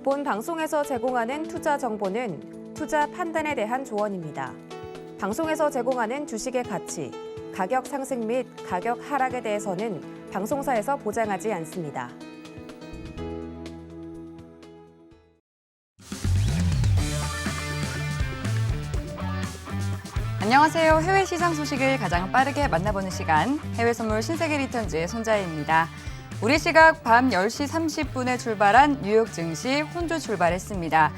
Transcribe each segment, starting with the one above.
본 방송에서 제공하는 투자 정보는 투자 판단에 대한 조언입니다. 방송에서 제공하는 주식의 가치, 가격 상승 및 가격 하락에 대해서는 방송사에서 보장하지 않습니다. 안녕하세요. 해외 시장 소식을 가장 빠르게 만나보는 시간, 해외 선물 신세계 리턴즈의 손자혜입니다. 우리 시각 밤 10시 30분에 출발한 뉴욕 증시 혼조 출발했습니다.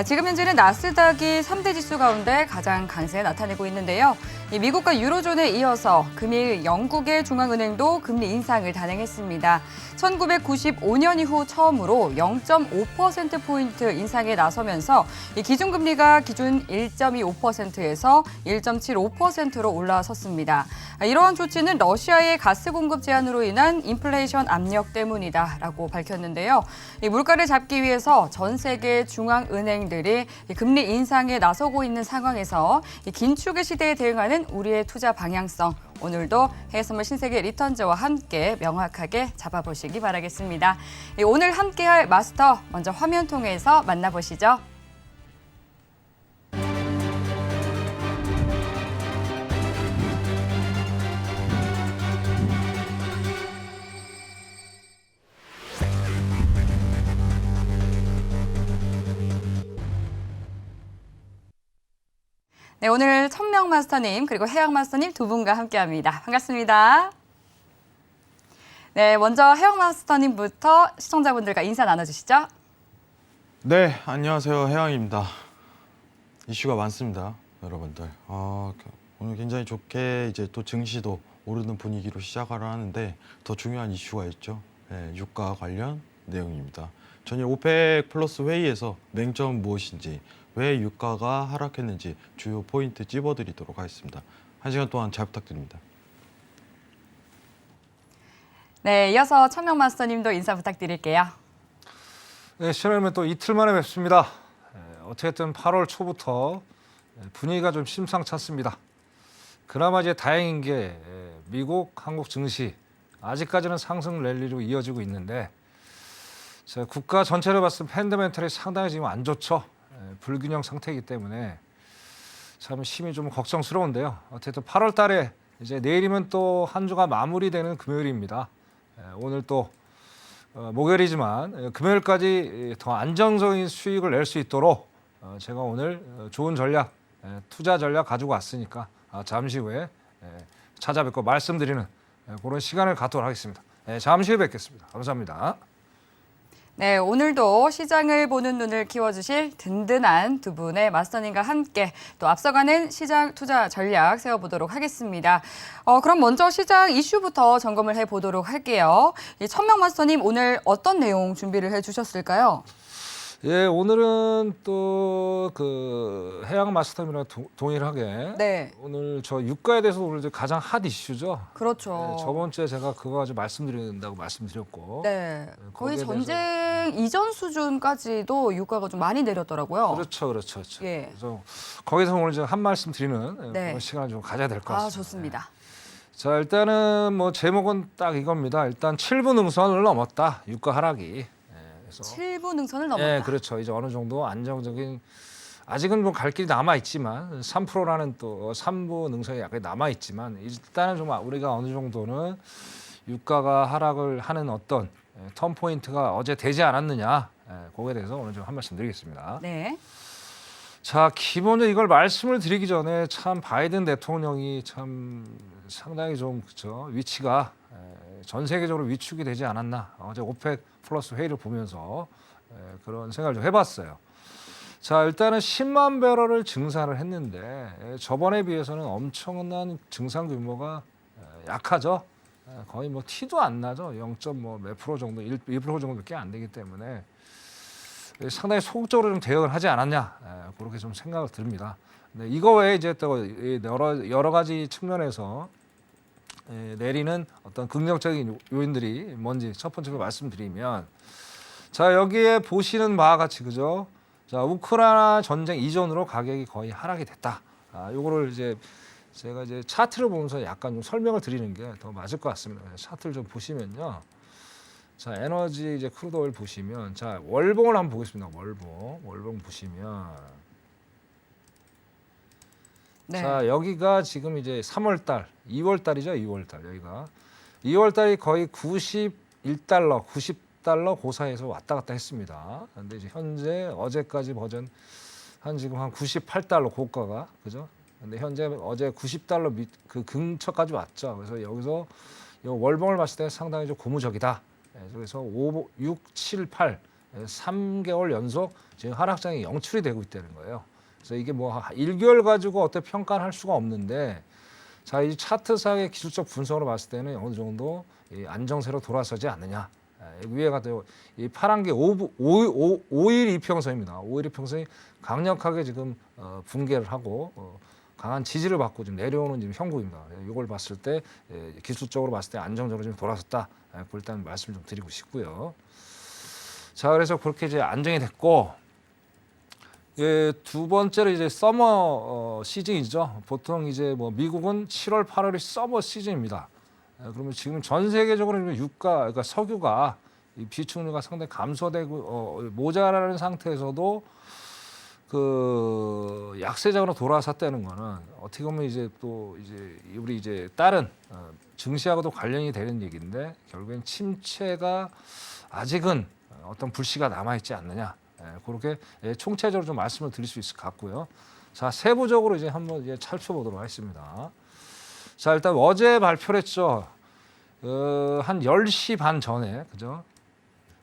지금 현재는 나스닥이 3대 지수 가운데 가장 강세 나타내고 있는데요. 미국과 유로존에 이어서 금일 영국의 중앙은행도 금리 인상을 단행했습니다. 1995년 이후 처음으로 0.5%포인트 인상에 나서면서 기준금리가 기준 1.25%에서 1.75%로 올라섰습니다. 이러한 조치는 러시아의 가스 공급 제한으로 인한 인플레이션 압력 때문이다라고 밝혔는데요. 물가를 잡기 위해서 전 세계 중앙은행들이 금리 인상에 나서고 있는 상황에서 긴축의 시대에 대응하는 우리의 투자 방향성, 오늘도 해외 선물 신세계 리턴즈와 함께 명확하게 잡아보시기 바라겠습니다. 오늘 함께할 마스터 먼저 화면 통해서 만나보시죠. 네, 오늘 천명 마스터님 그리고 해양 마스터님 두 분과 함께합니다. 반갑습니다. 네, 먼저 해양 마스터님부터 시청자분들과 인사 나눠주시죠. 네, 안녕하세요. 해양입니다. 이슈가 많습니다, 여러분들. 오늘 굉장히 좋게 이제 또 증시도 오르는 분위기로 시작을 하는데 더 중요한 이슈가 있죠. 네, 유가 관련 내용입니다. 저녁 오펙 플러스 회의에서 맹점은 무엇인지, 왜 유가가 하락했는지 주요 포인트 찝어드리도록 하겠습니다. 1시간 동안 잘 부탁드립니다. 네, 이어서 천명 마스터님도 인사 부탁드릴게요. 네, 시청자님 또 이틀 만에 뵙습니다. 어쨌든 8월 초부터 분위기가 좀 심상찮습니다. 그나마 이제 다행인 게 미국, 한국 증시 아직까지는 상승 랠리로 이어지고 있는데 국가 전체를 봤을 때 팬더멘털이 상당히 지금 안 좋죠. 불균형 상태이기 때문에 참 심히 좀 걱정스러운데요. 어쨌든 8월 달에 이제 내일이면 또 한 주가 마무리되는 금요일입니다. 오늘 또 목요일이지만 금요일까지 더 안정적인 수익을 낼 수 있도록 제가 오늘 좋은 전략, 투자 전략 가지고 왔으니까 잠시 후에 찾아뵙고 말씀드리는 그런 시간을 갖도록 하겠습니다. 잠시 후에 뵙겠습니다. 감사합니다. 네, 오늘도 시장을 보는 눈을 키워주실 든든한 두 분의 마스터님과 함께 또 앞서가는 시장 투자 전략 세워보도록 하겠습니다. 그럼 먼저 시장 이슈부터 점검을 해보도록 할게요. 천명 마스터님 오늘 어떤 내용 준비를 해주셨을까요? 예, 오늘은 또 그 해양 마스터님이랑 동일하게 네. 오늘 저 유가에 대해서 오늘 이제 가장 핫 이슈죠. 그렇죠. 저번 주에 제가 그거 가지고 말씀드린다고 말씀드렸고. 네. 거의 거기에 전쟁 이전 수준까지도 유가가 좀 많이 내렸더라고요. 그렇죠. 예. 그래서 거기서 오늘 이제 한 말씀 드리는 네. 그런 시간을 좀 가져야 될 것 같습니다. 좋습니다. 자, 일단은 뭐 제목은 딱 이겁니다. 일단 7분 능선을 넘었다. 유가 하락이. 그래서 7분 능선을 넘었다. 네, 그렇죠. 이제 어느 정도 안정적인 아직은 뭐 갈 길이 남아 있지만 3%라는 또 3부 능선이 약간 남아 있지만 일단은 좀 우리가 어느 정도는 유가가 하락을 하는 어떤 턴 포인트가 어제 되지 않았느냐, 거기에 대해서 오늘 좀 한 말씀 드리겠습니다. 네. 자, 기본적으로 이걸 말씀을 드리기 전에 참 바이든 대통령이 참 상당히 좀 그렇죠. 위치가 전 세계적으로 위축이 되지 않았나. 어제 오펙 플러스 회의를 보면서 그런 생각을 좀 해봤어요. 자, 일단은 10만 배럴을 증산을 했는데 저번에 비해서는 엄청난 증산 규모가 약하죠. 거의 뭐 티도 안 나죠. 0.몇 프로 정도, 1% 정도밖에 안 되기 때문에 상당히 소극적으로 좀 대응을 하지 않았냐, 그렇게 좀 생각을 듭니다. 네, 이거 외에 이제 또 여러 가지 측면에서 내리는 어떤 긍정적인 요인들이 뭔지 첫 번째로 말씀드리면, 자, 여기에 보시는 바와 같이 그죠? 자, 우크라이나 전쟁 이전으로 가격이 거의 하락이 됐다. 요거를 이제 제가 이제 차트를 보면서 약간 좀 설명을 드리는 게 더 맞을 것 같습니다. 차트를 좀 보시면요. 자, 에너지 이제 크루드 오일 보시면 자, 월봉을 한번 보겠습니다. 월봉 보시면 네. 자, 여기가 지금 이제 3월 달, 2월 달이죠. 2월 달. 여기가 2월 달이 거의 91달러, 90달러 고사에서 왔다 갔다 했습니다. 근데 이제 현재 어제까지 버전 지금 한 98달러 고가가 그죠? 근데 현재 어제 90달러 그 근처까지 왔죠. 그래서 여기서 이 월봉을 봤을 때 상당히 좀 고무적이다. 그래서 5, 6, 7, 8 3개월 연속 지금 하락장이 영출이 되고 있다는 거예요. 그래서 이게 뭐 1개월 가지고 어떻게 평가를 할 수가 없는데 자, 이 차트상의 기술적 분석으로 봤을 때는 어느 정도 이 안정세로 돌아서지 않느냐. 위에가 이 파란 게 5일 이평선입니다. 5일 이평선이 강력하게 지금 붕괴를 하고 강한 지지를 받고 지금 내려오는 지금 형국입니다. 이걸 봤을 때 기술적으로 봤을 때 안정적으로 좀 돌아섰다. 일단 말씀 좀 드리고 싶고요. 자, 그래서 그렇게 이제 안정이 됐고 두 번째로 이제 서머 시즌이죠. 보통 이제 뭐 미국은 7월, 8월이 서머 시즌입니다. 그러면 지금 전 세계적으로 유가, 그러니까 석유가 이 비축류가 상당히 감소되고 모자라는 상태에서도 그 약세장으로 돌아섰다는 거는 어떻게 보면 이제 또 이제 우리 이제 다른 증시하고도 관련이 되는 얘기인데 결국엔 침체가 아직은 어떤 불씨가 남아 있지 않느냐. 그렇게 총체적으로 좀 말씀을 드릴 수 있을 것 같고요. 자, 세부적으로 이제 한번 이제 살펴보도록 하겠습니다. 자, 일단 어제 발표를 했죠. 한 10시 반 전에, 그죠?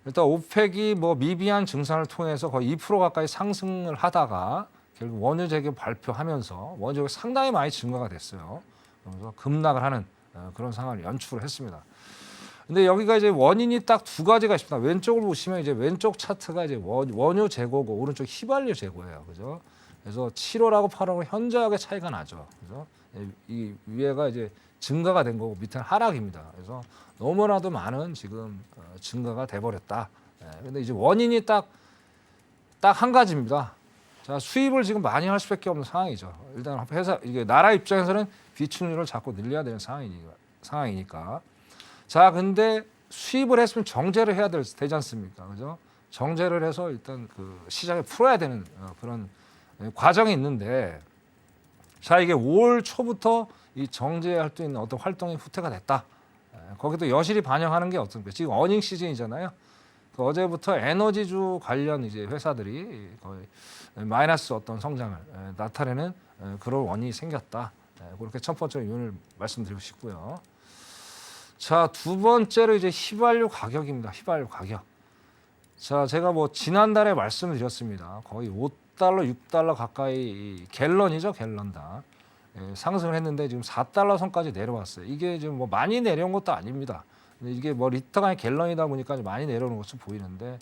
일단 오펙이 뭐 미비한 증산을 통해서 거의 2% 가까이 상승을 하다가 결국 원유 재고 발표하면서 원유 재고가 상당히 많이 증가가 됐어요. 그러면서 급락을 하는 그런 상황을 연출을 했습니다. 근데 여기가 이제 원인이 딱 두 가지가 있습니다. 왼쪽을 보시면 이제 왼쪽 차트가 이제 원유 재고고 오른쪽 휘발유 재고예요. 그죠? 그래서 7월하고 8월하고 현저하게 차이가 나죠. 그죠? 이 위에가 이제 증가가 된 거고 밑에는 하락입니다. 그래서 너무나도 많은 지금 증가가 돼 버렸다. 근데 이제 원인이 딱 한 가지입니다. 자, 수입을 지금 많이 할 수밖에 없는 상황이죠. 일단 회사 이게 나라 입장에서는 비축률을 자꾸 늘려야 되는 상황이니까. 자, 근데 수입을 했으면 정제를 해야 되지 않습니까? 그죠? 정제를 해서 일단 그 시장에 풀어야 되는 그런 과정이 있는데, 자, 이게 5월 초부터 이 정제할 수 있는 어떤 활동이 후퇴가 됐다. 거기도 여실히 반영하는 게 어떤 거예요? 지금 어닝 시즌이잖아요. 그 어제부터 에너지주 관련 이제 회사들이 거의 마이너스 어떤 성장을 나타내는 그런 원인이 생겼다. 그렇게 첫 번째 이유를 말씀드리고 싶고요. 자, 두 번째로 이제 휘발유 가격입니다. 휘발유 가격. 자, 제가 뭐 지난달에 말씀을 드렸습니다. 거의 5달러, 6달러 가까이 갤런이죠, 갤런당. 상승을 했는데 지금 4달러 선까지 내려왔어요. 이게 지금 뭐 많이 내려온 것도 아닙니다. 근데 이게 뭐 리터가 갤런이다 보니까 많이 내려오는 것으로 보이는데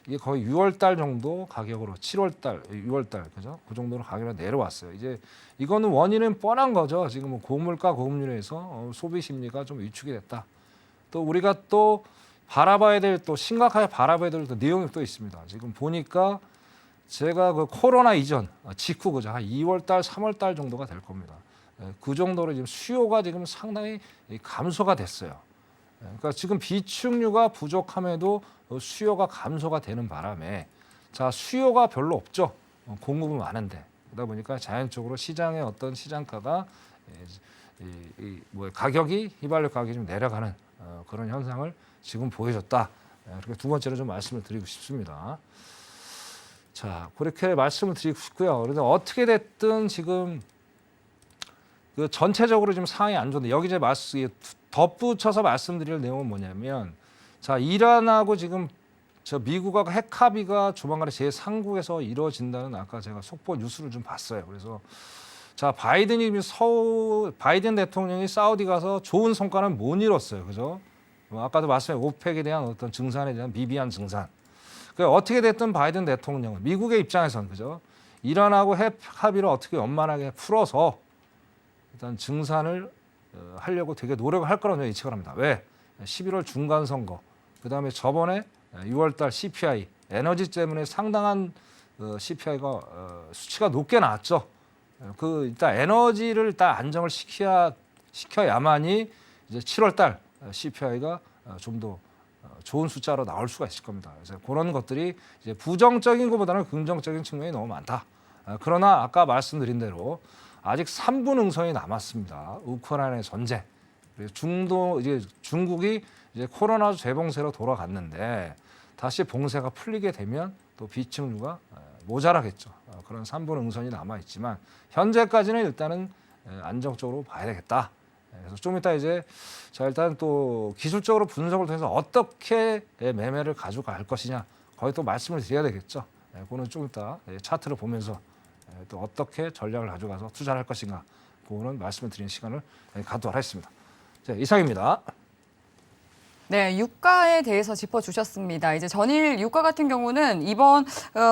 이게 거의 6월 달 정도 가격으로 7월 달, 6월 달 그죠? 그 정도로 가격이 내려왔어요. 이제 이거는 원인은 뻔한 거죠. 지금 뭐 고물가 고금리에서 소비 심리가 좀 위축이 됐다. 또 우리가 또 바라봐야 될 또 심각하게 바라봐야 될 또 내용이 또 있습니다. 지금 보니까 제가 그 코로나 이전 직후 그죠? 한 2월 달, 3월 달 정도가 될 겁니다. 그 정도로 지금 수요가 지금 상당히 감소가 됐어요. 그러니까 지금 비축류가 부족함에도 수요가 감소가 되는 바람에 자, 수요가 별로 없죠. 공급은 많은데 그러다 보니까 자연적으로 시장의 어떤 시장가가 뭐 가격이 휘발유 가격이 좀 내려가는 그런 현상을 지금 보여줬다. 이렇게 두 번째로 좀 말씀을 드리고 싶습니다. 자, 그렇게 말씀을 드리고 싶고요. 그래서 어떻게 됐든 지금 그 전체적으로 지금 상황이 안 좋은데 여기 이제 덧붙여서 말씀드릴 내용은 뭐냐면 자, 이란하고 지금 저 미국하고 핵 합의가 조만간에 제3국에서 이루어진다는 아까 제가 속보 뉴스를 좀 봤어요. 그래서 자, 바이든 대통령이 사우디 가서 좋은 성과는 못 이뤘어요. 그죠? 아까도 말씀해 오펙에 대한 어떤 증산에 대한 미비한 증산. 그러니까 어떻게 됐든 바이든 대통령은 미국의 입장에서는 그죠? 이란하고 핵 합의를 어떻게 원만하게 풀어서 일단 증산을 하려고 되게 노력을 할 거라고 예측을 합니다. 왜? 11월 중간 선거, 그다음에 저번에 6월 달 CPI, 에너지 때문에 상당한 CPI가 수치가 높게 나왔죠. 그 일단 에너지를 일단 안정을 시켜야만이 이제 7월 달 CPI가 좀 더 좋은 숫자로 나올 수가 있을 겁니다. 그래서 그런 것들이 이제 부정적인 것보다는 긍정적인 측면이 너무 많다. 그러나 아까 말씀드린 대로 아직 3분 응선이 남았습니다. 우크라이나의 전쟁. 그리고 이제 중국이 이제 코로나 재봉쇄로 돌아갔는데 다시 봉쇄가 풀리게 되면 또 비축류가 모자라겠죠. 그런 3분 응선이 남아 있지만 현재까지는 일단은 안정적으로 봐야 되겠다. 그래서 좀 이따 이제 자 일단 또 기술적으로 분석을 통해서 어떻게 매매를 가져갈 것이냐 거기 또 말씀을 드려야 되겠죠. 그거는 좀 이따 차트를 보면서 또 어떻게 전략을 가져가서 투자를 할 것인가 그거는 말씀을 드리는 시간을 갖도록 하겠습니다. 자, 이상입니다. 네, 유가에 대해서 짚어주셨습니다. 이제 전일 유가 같은 경우는 이번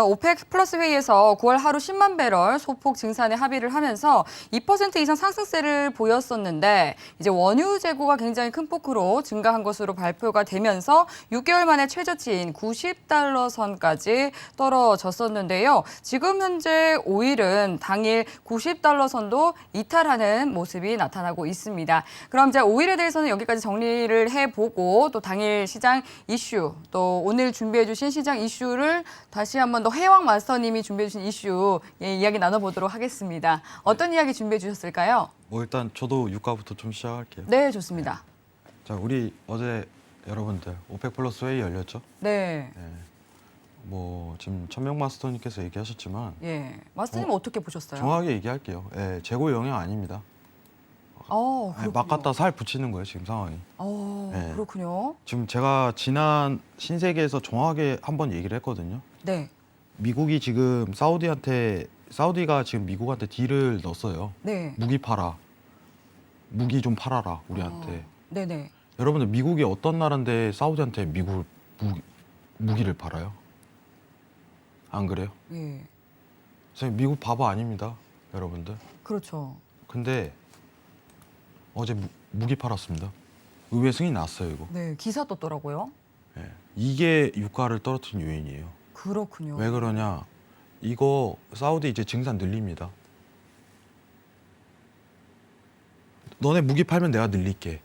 오펙 플러스 회의에서 9월 하루 10만 배럴 소폭 증산에 합의를 하면서 2% 이상 상승세를 보였었는데 이제 원유 재고가 굉장히 큰 폭으로 증가한 것으로 발표가 되면서 6개월 만에 최저치인 90달러 선까지 떨어졌었는데요. 지금 현재 오일은 당일 90달러 선도 이탈하는 모습이 나타나고 있습니다. 그럼 이제 오일에 대해서는 여기까지 정리를 해보고 또 당일 시장 이슈, 또 오늘 준비해 주신 시장 이슈를 다시 한번 더 해왕 마스터님이 준비해 주신 이슈 이야기 나눠보도록 하겠습니다. 어떤 이야기 준비해 주셨을까요? 뭐 일단 저도 유가부터 좀 시작할게요. 네, 좋습니다. 자, 우리 어제 여러분들 오펙 플러스 회의 열렸죠? 네. 뭐 지금 천명 마스터님께서 얘기하셨지만 예. 마스터님 어떻게 보셨어요? 정확하게 얘기할게요. 재고 영향 아닙니다. 그렇군요. 막 갖다 살 붙이는 거예요, 지금 상황이. 네. 그렇군요. 지금 제가 지난 신세계에서 정확하게 한번 얘기를 했거든요. 네. 미국이 지금 사우디가 지금 미국한테 딜을 넣었어요. 네. 무기 팔아. 무기 좀 팔아라, 우리한테. 네네. 여러분들 미국이 어떤 나라인데 사우디한테 무기를 팔아요? 안 그래요? 예. 선생님, 미국 바보 아닙니다, 여러분들. 그렇죠. 근데 어제 무기 팔았습니다. 의회 승인 났어요, 이거. 네, 기사 떴더라고요. 예. 이게 유가를 떨어뜨린 요인이에요. 그렇군요. 왜 그러냐? 이거 사우디 이제 증산 늘립니다. 너네 무기 팔면 내가 늘릴게.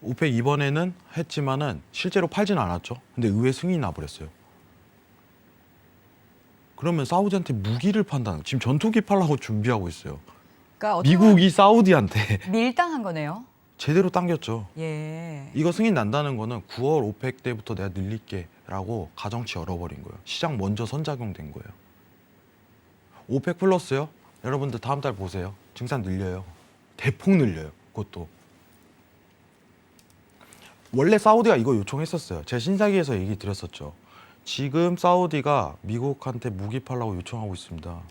오펙 이번에는 했지만은 실제로 팔지는 않았죠. 근데 의회 승인이 나버렸어요. 그러면 사우디한테 무기를 판다는 지금 전투기 팔라고 준비하고 있어요. 그러니까 어떻게 미국이 사우디한테 보면 밀당한 거네요. 제대로 당겼죠. 예. 이거 승인 난다는 거는 9월 오펙 때부터 내가 늘릴게라고 가정치 열어버린 거예요. 시장 먼저 선작용된 거예요. 오펙 플러스요? 여러분들 다음 달 보세요. 증산 늘려요. 대폭 늘려요. 그것도. 원래 사우디가 이거 요청했었어요. 제가 신사기에서 얘기 드렸었죠. 지금 사우디가 미국한테 무기 팔라고 요청하고 있습니다.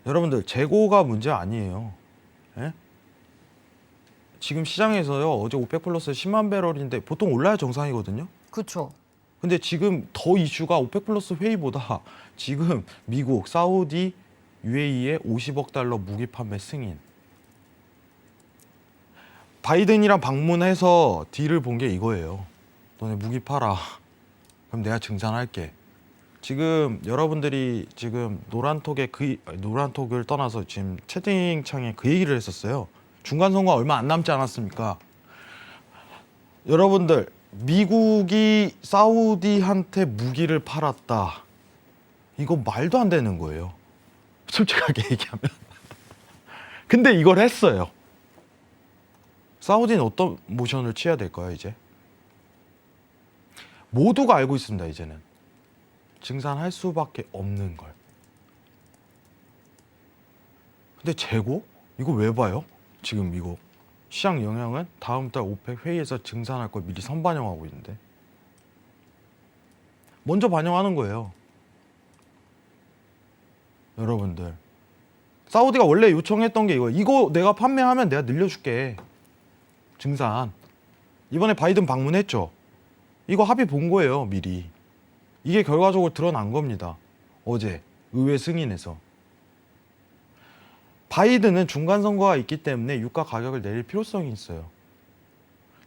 여러분들 재고가 문제 아니에요. 예? 지금 시장에서요. 어제 오펙 플러스 10만 배럴인데 보통 올라야 정상이거든요. 그렇죠. 근데 지금 더 이슈가 오펙 플러스 회의보다 지금 미국, 사우디, UAE의 50억 달러 무기 판매 승인. 바이든이랑 방문해서 딜을 본 게 이거예요. 너네 무기 팔아. 그럼 내가 증산할게. 지금 여러분들이 지금 노란톡을 떠나서 지금 채팅창에 그 얘기를 했었어요. 중간 선거 얼마 안 남지 않았습니까? 여러분들 미국이 사우디한테 무기를 팔았다. 이거 말도 안 되는 거예요. 솔직하게 얘기하면. 근데 이걸 했어요. 사우디는 어떤 모션을 취해야 될까요, 이제? 모두가 알고 있습니다, 이제는. 증산할 수밖에 없는 걸. 근데 재고? 이거 왜 봐요? 지금 이거. 시장 영향은 다음 달 오펙 회의에서 증산할 걸 미리 선반영하고 있는데. 먼저 반영하는 거예요. 여러분들. 사우디가 원래 요청했던 게 이거예요. 이거 내가 판매하면 내가 늘려줄게. 증산. 이번에 바이든 방문했죠. 이거 합의 본 거예요, 미리. 이게 결과적으로 드러난 겁니다. 어제 의회 승인에서. 바이든은 중간 선거가 있기 때문에 유가 가격을 내릴 필요성이 있어요.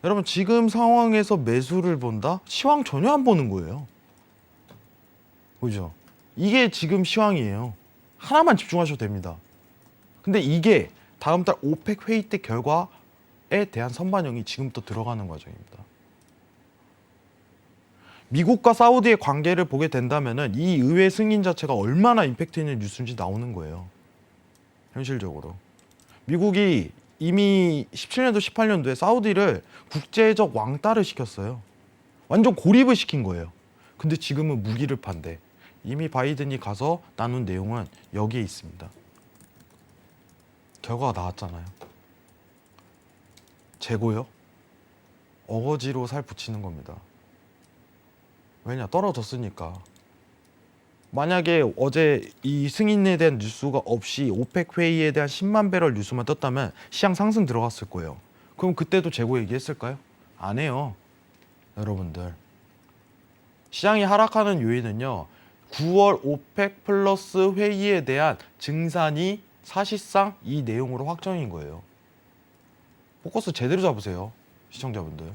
여러분 지금 상황에서 매수를 본다? 시황 전혀 안 보는 거예요. 그죠? 이게 지금 시황이에요. 하나만 집중하셔도 됩니다. 근데 이게 다음 달 오펙 회의 때 결과에 대한 선반영이 지금부터 들어가는 과정입니다. 미국과 사우디의 관계를 보게 된다면은 이 의회 승인 자체가 얼마나 임팩트 있는 뉴스인지 나오는 거예요. 현실적으로. 미국이 이미 17년도, 18년도에 사우디를 국제적 왕따를 시켰어요. 완전 고립을 시킨 거예요. 근데 지금은 무기를 판대. 이미 바이든이 가서 나눈 내용은 여기에 있습니다. 결과가 나왔잖아요. 재고요? 어거지로 살 붙이는 겁니다. 왜냐? 떨어졌으니까. 만약에 어제 이 승인에 대한 뉴스가 없이 오펙 회의에 대한 10만 배럴 뉴스만 떴다면 시장 상승 들어갔을 거예요. 그럼 그때도 재고 얘기했을까요? 안 해요. 여러분들. 시장이 하락하는 요인은요. 9월 오펙 플러스 회의에 대한 증산이 사실상 이 내용으로 확정인 거예요. 포커스 제대로 잡으세요. 시청자분들.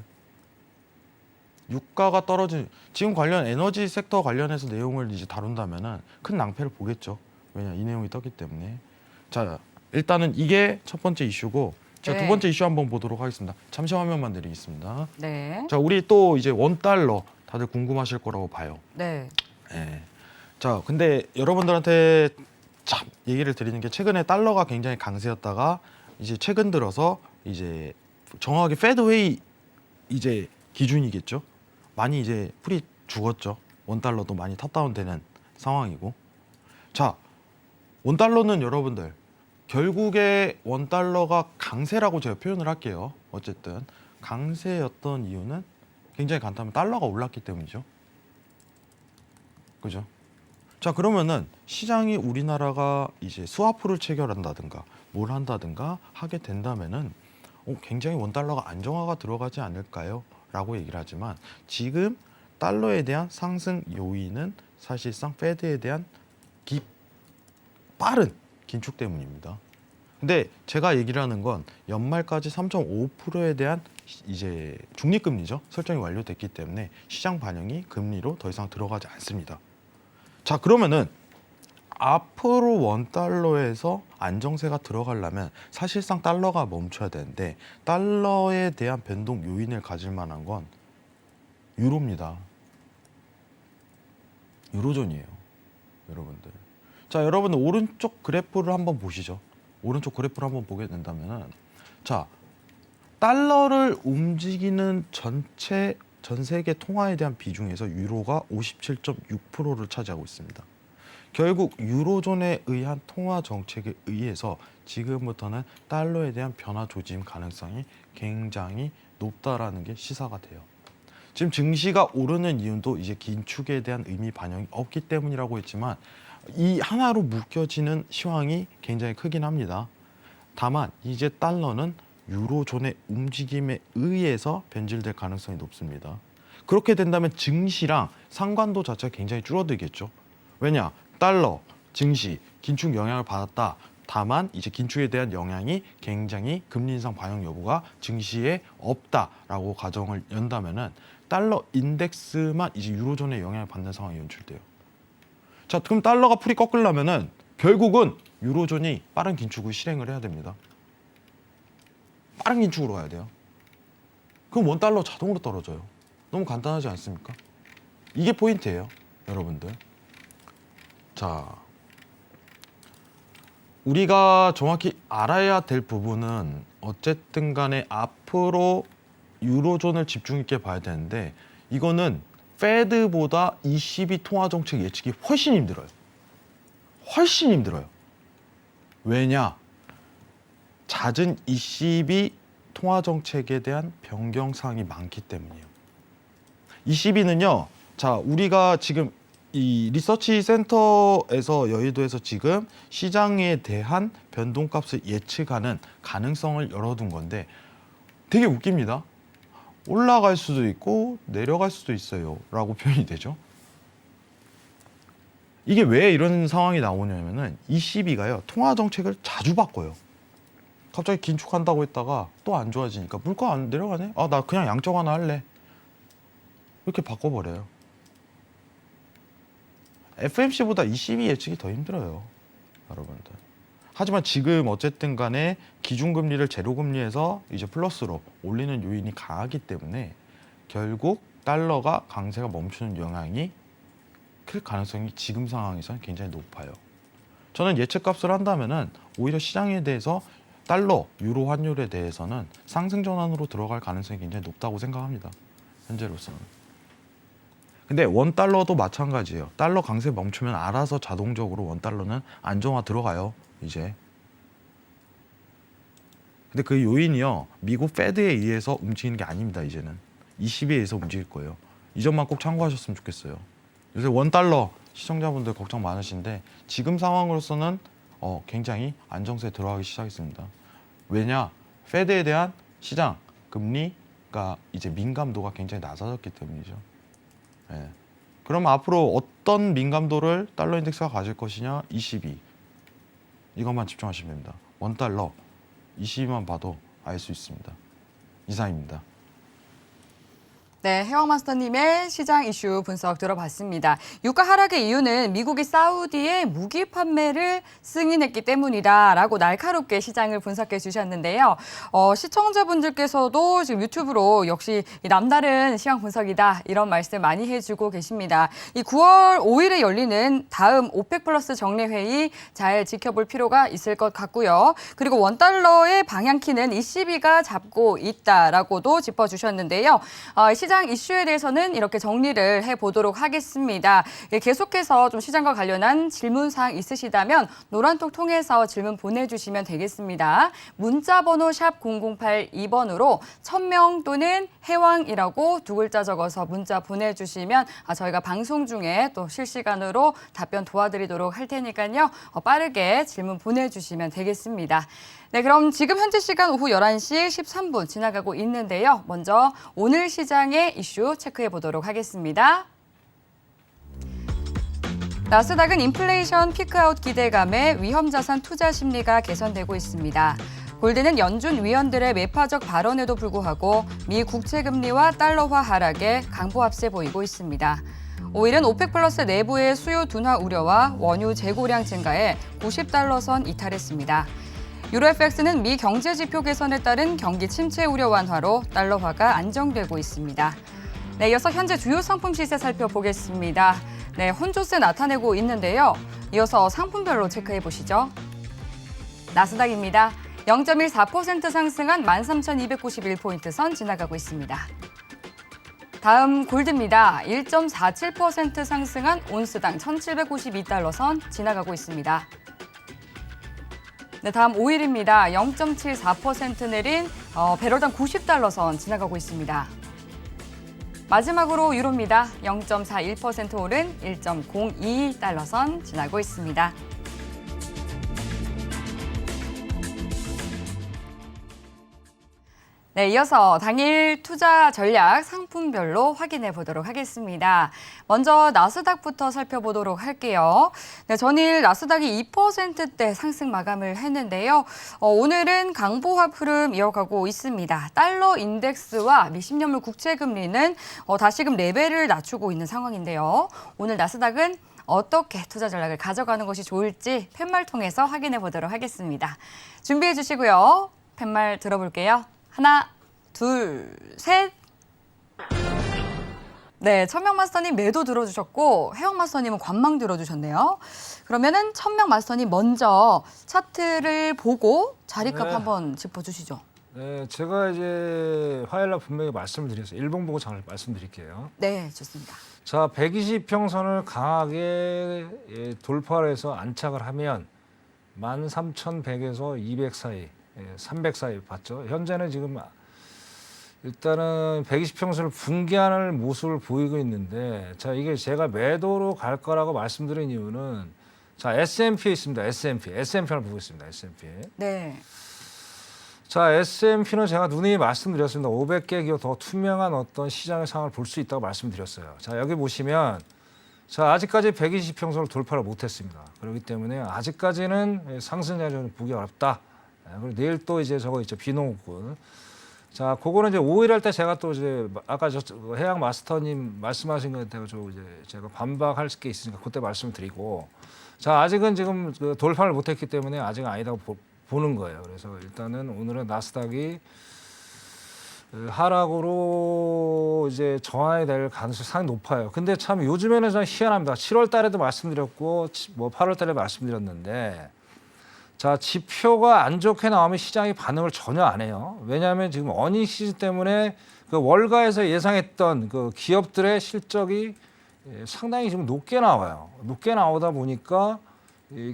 유가가 떨어진 지금 관련 에너지 섹터 관련해서 내용을 이제 다룬다면은 큰 낭패를 보겠죠. 왜냐 이 내용이 떴기 때문에. 자 일단은 이게 첫 번째 이슈고 제가 네. 두 번째 이슈 한번 보도록 하겠습니다. 잠시 화면만 드리겠습니다. 네. 자 우리 또 이제 $1 다들 궁금하실 거라고 봐요. 네. 예. 자 근데 여러분들한테 참 얘기를 드리는 게 최근에 달러가 굉장히 강세였다가 이제 최근 들어서 이제 정확하게 페드 회의 이제 기준이겠죠. 많이 이제 풀이 죽었죠. $1도 많이 탑다운되는 상황이고. 자, $1는 여러분들 결국에 $1가 강세라고 제가 표현을 할게요. 어쨌든 강세였던 이유는 굉장히 간단하면 달러가 올랐기 때문이죠. 그죠? 자, 그러면은 시장이 우리나라가 이제 스와프를 체결한다든가 뭘 한다든가 하게 된다면은 굉장히 $1가 안정화가 들어가지 않을까요? 라고 얘기를 하지만 지금 달러에 대한 상승 요인은 사실상 페드에 대한 빠른 긴축 때문입니다. 근데 제가 얘기를 하는 건 연말까지 3.5%에 대한 이제 중립금리죠. 설정이 완료됐기 때문에 시장 반영이 금리로 더 이상 들어가지 않습니다. 자 그러면은 앞으로 $1에서 안정세가 들어가려면 사실상 달러가 멈춰야 되는데 달러에 대한 변동 요인을 가질 만한 건 유로입니다. 유로존이에요. 여러분들. 자 여러분들 오른쪽 그래프를 한번 보시죠. 오른쪽 그래프를 한번 보게 된다면 자 달러를 움직이는 전체 전 세계 통화에 대한 비중에서 유로가 57.6%를 차지하고 있습니다. 결국 유로존에 의한 통화 정책에 의해서 지금부터는 달러에 대한 변화 조짐 가능성이 굉장히 높다라는 게 시사가 돼요. 지금 증시가 오르는 이유도 이제 긴축에 대한 의미 반영이 없기 때문이라고 했지만 이 하나로 묶여지는 시황이 굉장히 크긴 합니다. 다만 이제 달러는 유로존의 움직임에 의해서 변질될 가능성이 높습니다. 그렇게 된다면 증시랑 상관도 자체가 굉장히 줄어들겠죠. 왜냐? 달러, 증시, 긴축 영향을 받았다. 다만 이제 긴축에 대한 영향이 굉장히 금리 인상 반영 여부가 증시에 없다라고 가정을 연다면은 달러 인덱스만 이제 유로존의 영향을 받는 상황이 연출돼요. 자, 그럼 달러가 풀이 꺾으려면은 결국은 유로존이 빠른 긴축을 실행을 해야 됩니다. 빠른 긴축으로 가야 돼요. 그럼 $1 자동으로 떨어져요. 너무 간단하지 않습니까? 이게 포인트예요, 여러분들. 자, 우리가 정확히 알아야 될 부분은 어쨌든 간에 앞으로 유로존을 집중 있게 봐야 되는데 이거는 페드보다 ECB 통화정책 예측이 훨씬 힘들어요. 훨씬 힘들어요. 왜냐? 잦은 ECB 통화정책에 대한 변경사항이 많기 때문이에요. ECB는요, 자, 우리가 지금 이 리서치 센터에서 여의도에서 지금 시장에 대한 변동값을 예측하는 가능성을 열어둔 건데 되게 웃깁니다. 올라갈 수도 있고 내려갈 수도 있어요 라고 표현이 되죠. 이게 왜 이런 상황이 나오냐면은 ECB가요 통화 정책을 자주 바꿔요. 갑자기 긴축한다고 했다가 또 안 좋아지니까 물가 안 내려가네? 아, 나 그냥 양적 완화 할래. 이렇게 바꿔버려요. FMC보다 ECB 예측이 더 힘들어요, 여러분들. 하지만 지금 어쨌든 간에 기준금리를 제로금리에서 이제 플러스로 올리는 요인이 강하기 때문에 결국 달러가 강세가 멈추는 영향이 클 가능성이 지금 상황에서는 굉장히 높아요. 저는 예측값을 한다면은 오히려 시장에 대해서 달러, 유로 환율에 대해서는 상승 전환으로 들어갈 가능성이 굉장히 높다고 생각합니다. 현재로서는. 근데 원 달러도 마찬가지예요. 달러 강세 멈추면 알아서 자동적으로 원 달러는 안정화 들어가요. 이제. 근데 그 요인이요. 미국 페드에 의해서 움직이는 게 아닙니다. 이제는. 20에 의해서 움직일 거예요. 이 점만 꼭 참고하셨으면 좋겠어요. 요새 원 달러 시청자분들 걱정 많으신데 지금 상황으로서는 굉장히 안정세에 들어가기 시작했습니다. 왜냐? 페드에 대한 시장 금리가 이제 민감도가 굉장히 낮아졌기 때문이죠. 예. 그럼 앞으로 어떤 민감도를 달러 인덱스가 가질 것이냐? 22. 이것만 집중하시면 됩니다. 원 달러 22만 봐도 알 수 있습니다. 이상입니다. 네, 해왕마스터님의 시장 이슈 분석 들어봤습니다. 유가 하락의 이유는 미국이 사우디에 무기 판매를 승인했기 때문이다라고 날카롭게 시장을 분석해 주셨는데요. 시청자분들께서도 지금 유튜브로 역시 남다른 시황 분석이다 이런 말씀 많이 해주고 계십니다. 이 9월 5일에 열리는 다음 오펙 플러스 정례회의 잘 지켜볼 필요가 있을 것 같고요. 그리고 원달러의 방향키는 ECB가 잡고 있다라고도 짚어주셨는데요. 시장 이슈에 대해서는 이렇게 정리를 해보도록 하겠습니다. 계속해서 좀 시장과 관련한 질문사항 있으시다면 노란톡 통해서 질문 보내주시면 되겠습니다. 문자번호 샵 0082번으로 1000명 또는 해왕이라고 두 글자 적어서 문자 보내주시면 저희가 방송 중에 또 실시간으로 답변 도와드리도록 할 테니까요. 빠르게 질문 보내주시면 되겠습니다. 네, 그럼 지금 현재 시간 오후 11시 13분 지나가고 있는데요. 먼저 오늘 시장의 이슈 체크해 보도록 하겠습니다. 나스닥은 인플레이션 피크아웃 기대감에 위험자산 투자 심리가 개선되고 있습니다. 골드는 연준 위원들의 매파적 발언에도 불구하고 미 국채금리와 달러화 하락에 강보합세 보이고 있습니다. 오일은 오펙 플러스 내부의 수요 둔화 우려와 원유 재고량 증가에 90달러 선 이탈했습니다. 유로FX는 미 경제 지표 개선에 따른 경기 침체 우려 완화로 달러화가 안정되고 있습니다. 네, 이어서 현재 주요 상품 시세 살펴보겠습니다. 네, 혼조세 나타내고 있는데요. 이어서 상품별로 체크해 보시죠. 나스닥입니다. 0.14% 상승한 13,291포인트 선 지나가고 있습니다. 다음 골드입니다. 1.47% 상승한 온스당 1,752달러 선 지나가고 있습니다. 네, 다음 오일입니다. 0.74% 내린 배럴당 90달러 선 지나가고 있습니다. 마지막으로 유로입니다. 0.41% 오른 1.02달러 선 지나고 있습니다. 네, 이어서 당일 투자 전략 상품별로 확인해 보도록 하겠습니다. 먼저 나스닥부터 살펴보도록 할게요. 네, 전일 나스닥이 2%대 상승 마감을 했는데요. 오늘은 강보합 흐름 이어가고 있습니다. 달러 인덱스와 미 10년물 국채 금리는 다시금 레벨을 낮추고 있는 상황인데요. 오늘 나스닥은 어떻게 투자 전략을 가져가는 것이 좋을지 팻말 통해서 확인해 보도록 하겠습니다. 준비해 주시고요. 팻말 들어볼게요. 하나, 둘, 셋. 네, 천명 마스터님 매도 들어주셨고 해영 마스터님은 관망 들어주셨네요. 그러면은 천명 마스터님 먼저 차트를 보고 자리값 한번 짚어주시죠. 네, 제가 이제 화요일날 분명히 말씀을 드렸어요. 일봉 보고 장을 말씀드릴게요. 네, 좋습니다. 자, 120평선을 강하게 돌파를 해서 안착을 하면 13,100에서 200 사이, 300 사이 봤죠. 현재는 지금 일단은 120평선을 붕괴하는 모습을 보이고 있는데, 자, 이게 제가 매도로 갈 거라고 말씀드린 이유는, 자, S&P에 있습니다. S&P를 보고 있습니다. S&P. 네. 자, S&P는 제가 누누이 말씀드렸습니다. 500개 기업 더 투명한 어떤 시장의 상황을 볼 수 있다고 말씀드렸어요. 자, 여기 보시면, 자, 아직까지 120평선을 돌파를 못했습니다. 그렇기 때문에 아직까지는 상승장이 좀 보기 어렵다. 그리고 내일 또 이제 저거 있죠. 비농군. 자, 그거는 이제 5일 할 때 제가 또 이제 아까 저 해양 마스터님 말씀하신 거에 대해서 이제 제가 반박할 게 있으니까 그때 말씀을 드리고, 자, 아직은 지금 그 돌파를 못했기 때문에 아직은 아니다고 보는 거예요. 그래서 일단은 오늘은 나스닥이 하락으로 이제 전환이 될 가능성이 상당히 높아요. 근데 참 요즘에는 좀 희한합니다. 7월 달에도 말씀드렸고 뭐 8월 달에 말씀드렸는데 자, 지표가 안 좋게 나오면 시장이 반응을 전혀 안 해요. 왜냐하면 지금 어닝 시즌 때문에 그 월가에서 예상했던 그 기업들의 실적이 상당히 지금 높게 나와요. 높게 나오다 보니까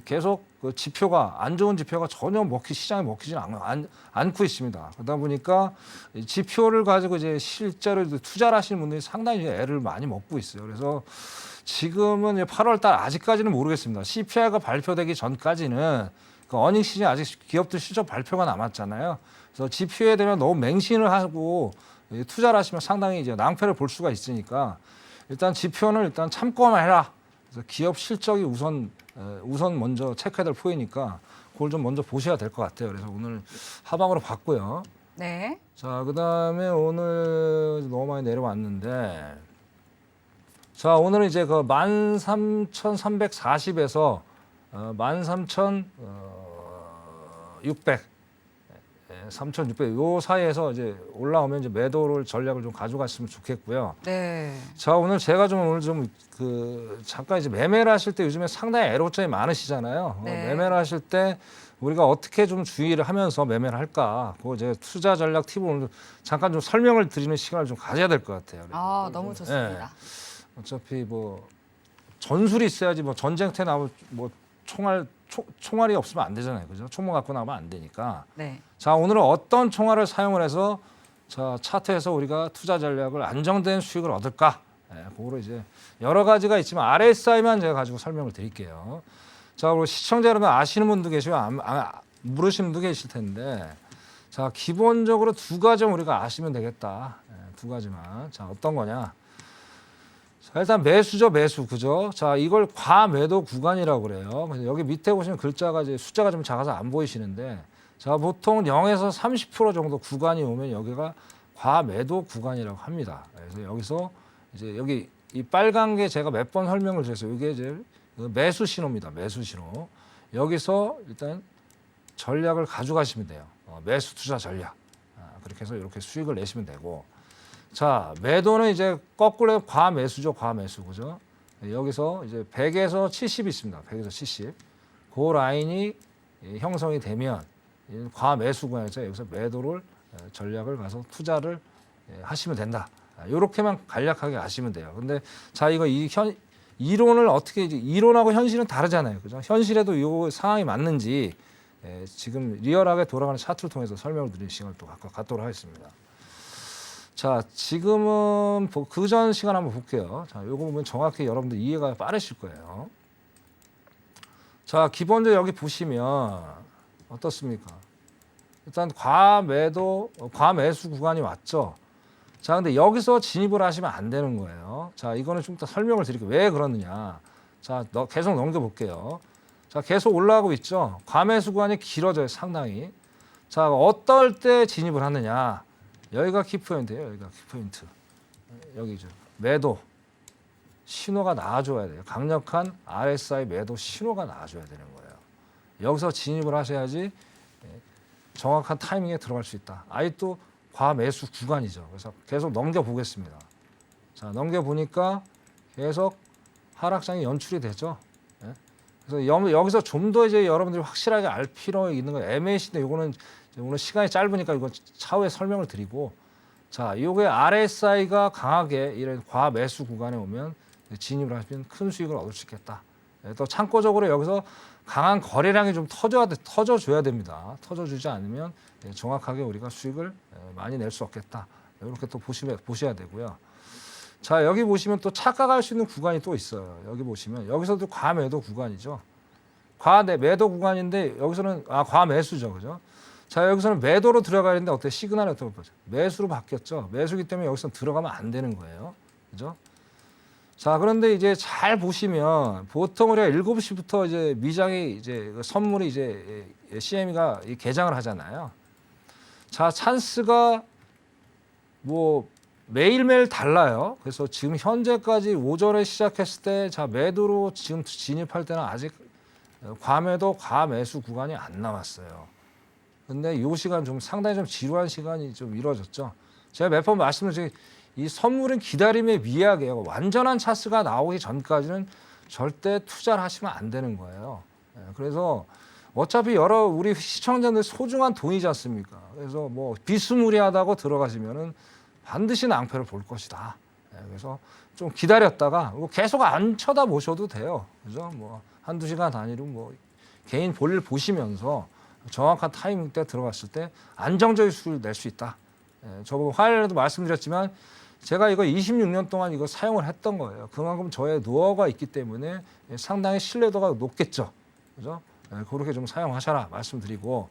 계속 그 지표가 안 좋은 지표가 전혀 시장에 먹히지 않고 있습니다. 그러다 보니까 이 지표를 가지고 이제 실제로 투자를 하시는 분들이 상당히 이제 애를 많이 먹고 있어요. 그래서 지금은 이제 8월 달 아직까지는 모르겠습니다. CPI가 발표되기 전까지는 그 어닝 시즌 아직 기업들 실적 발표가 남았잖아요. 그래서 지표에 대면 너무 맹신을 하고 투자를 하시면 상당히 이제 낭패를 볼 수가 있으니까 일단 지표는 일단 참고만 해라. 그래서 기업 실적이 우선 먼저 체크해야 될 포인트니까 그걸 좀 먼저 보셔야 될 것 같아요. 그래서 오늘 하방으로 봤고요. 네. 자, 그다음에 오늘 너무 많이 내려왔는데 자, 오늘은 이제 그 13,340에서 13,600 3,600 요 사이에서 이제 올라오면 이제 매도를 전략을 좀 가져갔으면 좋겠고요. 네. 자, 오늘 제가 좀 오늘 좀 잠깐 이제 매매를 하실 때 요즘에 상당히 애로점이 많으시잖아요. 네. 매매를 하실 때 우리가 어떻게 좀 주의를 하면서 매매를 할까? 그거 제가 투자 전략 팁을 오늘 잠깐 좀 설명을 드리는 시간을 좀 가져야 될 것 같아요. 아, 너무 좋습니다. 어차피 뭐 전술이 있어야지 뭐 전쟁터 나오면 뭐 총알이 없으면 안 되잖아요. 그죠? 총만 갖고 나오면 안 되니까. 네. 자, 오늘은 어떤 총알을 사용을 해서 자, 차트에서 우리가 투자 전략을 안정된 수익을 얻을까? 그거로 이제 여러 가지가 있지만 RSI만 제가 가지고 설명을 드릴게요. 자, 그리고 시청자 여러분 아시는 분도 계시고 모르시는 분도 계실 텐데 자, 기본적으로 두 가지만 우리가 아시면 되겠다. 두 가지만. 자, 어떤 거냐? 자, 일단 매수죠, 매수. 그죠? 자, 이걸 과매도 구간이라고 그래요. 그래서 여기 밑에 보시면 글자가 이제 숫자가 좀 작아서 안 보이시는데 자, 보통 0에서 30% 정도 구간이 오면 여기가 과매도 구간이라고 합니다. 그래서 여기서 이제 여기 이 빨간 게 제가 몇 번 설명을 드렸어요. 이게 이제 매수 신호입니다. 매수 신호. 여기서 일단 전략을 가져가시면 돼요. 매수 투자 전략. 그렇게 해서 이렇게 수익을 내시면 되고. 자, 매도는 이제 거꾸로 과매수죠. 과매수. 그죠? 여기서 이제 100에서 70이 있습니다. 100에서 70. 그 라인이 형성이 되면 과매수 구간에서 여기서 매도를 전략을 가서 투자를 하시면 된다. 이렇게만 간략하게 아시면 돼요. 근데 자, 이거 이론을 어떻게 이론하고 현실은 다르잖아요. 그죠? 현실에도 이 상황이 맞는지 지금 리얼하게 돌아가는 차트를 통해서 설명을 드리는 시간을 또 갖도록 하겠습니다. 자, 지금은 그 전 시간 한번 볼게요. 자, 요거 보면 정확히 여러분들 이해가 빠르실 거예요. 자, 기본적으로 여기 보시면 어떻습니까? 일단 과매수 구간이 왔죠. 자, 근데 여기서 진입을 하시면 안 되는 거예요. 자, 이거는 좀 더 설명을 드릴게요. 왜 그러느냐. 자, 계속 넘겨볼게요. 자, 계속 올라가고 있죠. 과매수 구간이 길어져요, 상당히. 자, 어떨 때 진입을 하느냐. 여기가 키포인트예요. 여기가 키포인트. 여기죠. 매도. 신호가 나와줘야 돼요. 강력한 RSI 매도 신호가 나와줘야 되는 거예요. 여기서 진입을 하셔야지 정확한 타이밍에 들어갈 수 있다. 아직도 과매수 구간이죠. 그래서 계속 넘겨보겠습니다. 자, 넘겨보니까 계속 하락장이 연출이 되죠. 그래서 여기서 좀 더 이제 여러분들이 확실하게 알 필요가 있는 거예요. MAC인데 요거는 오늘 시간이 짧으니까 이거 차후에 설명을 드리고 자, 요게 RSI가 강하게 이런 과매수 구간에 오면 진입을 하시면 큰 수익을 얻을 수 있겠다. 또 참고적으로 여기서 강한 거래량이 좀 터져줘야 됩니다. 터져주지 않으면 정확하게 우리가 수익을 많이 낼 수 없겠다. 이렇게 또 보셔야 되고요. 자, 여기 보시면 또 착각할 수 있는 구간이 또 있어요. 여기 보시면 여기서도 과매도 구간이죠. 과매도 구간인데 여기서는 과매수죠, 그죠? 자, 여기서는 매도로 들어가야 되는데 어때? 시그널이 어떻게 보죠? 매수로 바뀌었죠. 매수기 때문에 여기서 들어가면 안 되는 거예요, 그죠? 자, 그런데 이제 잘 보시면 보통 우리가 7시부터 이제 미장이 이제 선물이 이제 CME가 개장을 하잖아요. 자, 찬스가 뭐 매일매일 달라요. 그래서 지금 현재까지 오전에 시작했을 때 자, 매도로 지금 진입할 때는 아직 과매도 과매수 구간이 안 남았어요. 근데 이 시간 좀 상당히 좀 지루한 시간이 좀 이루어졌죠. 제가 몇 번 말씀드린 이 선물은 기다림의 미학이에요. 완전한 차트가 나오기 전까지는 절대 투자를 하시면 안 되는 거예요. 예, 그래서 어차피 여러 우리 시청자들 소중한 돈이지 않습니까? 그래서 뭐 비스무리하다고 들어가시면은 반드시 낭패를 볼 것이다. 예, 그래서 좀 기다렸다가 뭐 계속 안 쳐다보셔도 돼요. 그죠? 뭐 한두 시간 단위로 뭐 개인 볼일 보시면서 정확한 타이밍 때 들어갔을 때 안정적인 수익을 낼 수 있다. 예, 저거 화요일에도 말씀드렸지만 제가 이거 26년 동안 이거 사용을 했던 거예요. 그만큼 저의 노하우가 있기 때문에 상당히 신뢰도가 높겠죠. 그죠? 예, 그렇게 좀 사용하셔라 말씀드리고.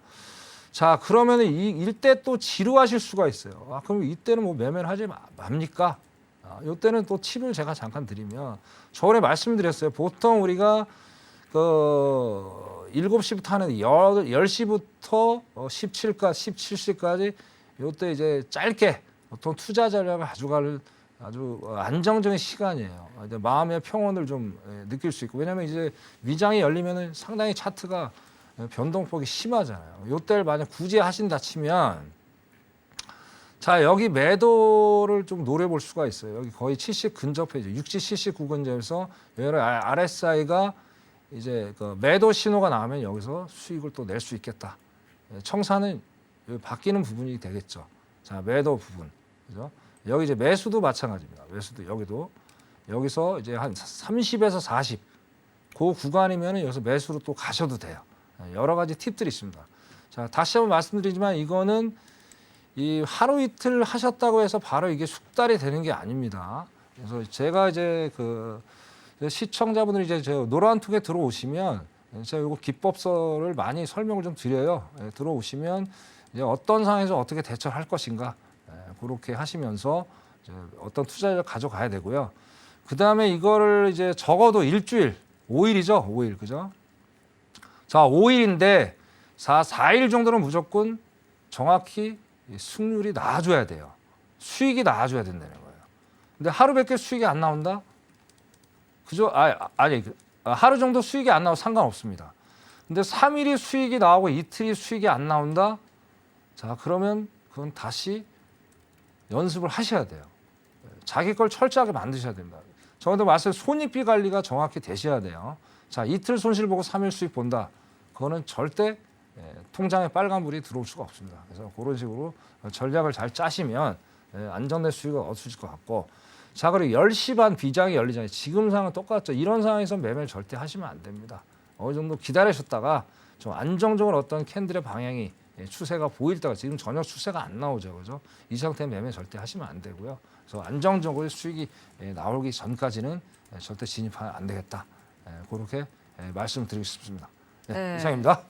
자, 그러면 이때 또 지루하실 수가 있어요. 아, 그럼 이때는 뭐 매매를 하지 맙니까? 이때는 또 팁을 제가 잠깐 드리면 저번에 말씀드렸어요. 보통 우리가 그 7시부터 하는 10시부터 17시까지 이때 이제 짧게 보통 투자 전략을 가져갈 아주 안정적인 시간이에요. 이제 마음의 평온을 좀 느낄 수 있고 왜냐하면 이제 위장이 열리면은 상당히 차트가 변동폭이 심하잖아요. 이때를 만약 굳이 하신다 치면 자 여기 매도를 좀 노려볼 수가 있어요. 여기 거의 70 근접해죠. 60, 79 근접에서 여기 RSI가 이제 그 매도 신호가 나오면 여기서 수익을 또 낼 수 있겠다. 청사는 여기 바뀌는 부분이 되겠죠. 자 매도 부분. 그죠? 여기 이제 매수도 마찬가지입니다. 매수도 여기서 이제 한 30에서 40. 그 구간이면 여기서 매수로 또 가셔도 돼요. 여러 가지 팁들이 있습니다. 자, 다시 한번 말씀드리지만 이거는 이 하루 이틀 하셨다고 해서 바로 이게 숙달이 되는 게 아닙니다. 그래서 제가 이제 그 시청자분들이 이제 저 노란톡에 들어오시면 제가 이거 기법서를 많이 설명을 좀 드려요. 들어오시면 이제 어떤 상황에서 어떻게 대처를 할 것인가. 그렇게 하시면서 이제 어떤 투자를 가져가야 되고요. 그 다음에 이거를 이제 적어도 일주일, 5일이죠, 5일, 그죠? 자, 5일인데 4일 정도는 무조건 정확히 승률이 나와줘야 돼요. 수익이 나와줘야 된다는 거예요. 근데 하루밖에 수익이 안 나온다? 그죠? 아니, 하루 정도 수익이 안 나와도 상관없습니다. 근데 3일이 수익이 나오고 이틀이 수익이 안 나온다? 자, 그러면 그건 다시 연습을 하셔야 돼요. 자기 걸 철저하게 만드셔야 됩니다. 저한테 말씀 손익비 관리가 정확히 되셔야 돼요. 자, 이틀 손실 보고 3일 수익 본다. 그거는 절대 통장에 빨간불이 들어올 수가 없습니다. 그래서 그런 식으로 전략을 잘 짜시면 안정된 수익을 얻으실 것 같고 자, 그리고 10시 반 비장이 열리잖아요. 지금 상황은 똑같죠. 이런 상황에서 매매를 절대 하시면 안 됩니다. 어느 정도 기다리셨다가 좀 안정적으로 어떤 캔들의 방향이 추세가 보일 때가 지금 전혀 추세가 안 나오죠. 그죠? 이 상태에 매매 절대 하시면 안 되고요. 그래서 안정적으로 수익이 나오기 전까지는 절대 진입하면 안 되겠다. 그렇게 말씀드리고 싶습니다. 네. 이상입니다.